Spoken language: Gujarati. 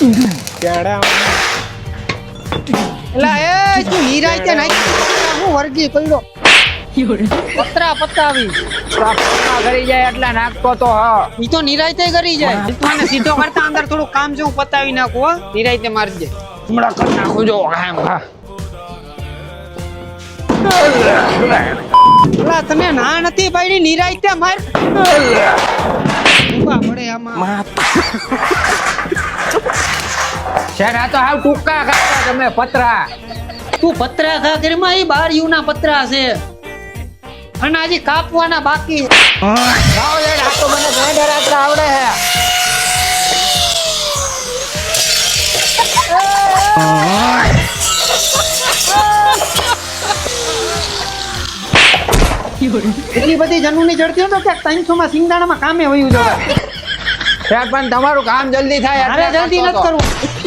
કેડા એલા એ તું નિરાય કે નાખી હું વર્ગી પડ્યો પતરા પતાવી પ્રાપ્તમાં કરી જાય એટલે નાખતો તો હા ઈ તો નિરાયતે કરી જાય તું આને સીધો કરતા અંદર થોડું કામ જો પતાવી નાખું હો નિરાયતે મારજે હમણાં કરી નાખું જો એમ હા એલા તને ના નથી પાડી નિરાયતે માર ઊભા પડે આમાં શેર આ તો હાવ ટૂંકા કાકા તમે પતરા તું પતરા ખા કરીમાં ઈ બારીયુના પતરા છે અને હજી કાપવાના બાકી લાવ લે આ તો મને ગ્રાઇન્ડર આટલા આવડે હે એટલી બધી જનુની જડતી હતો કે 300 માં સિંગદાણામાં કામે વયું જવાય શેર પણ તમારું કામ જલ્દી થાય અરે એટલે જલ્દી કરતો નથી તો. કરવું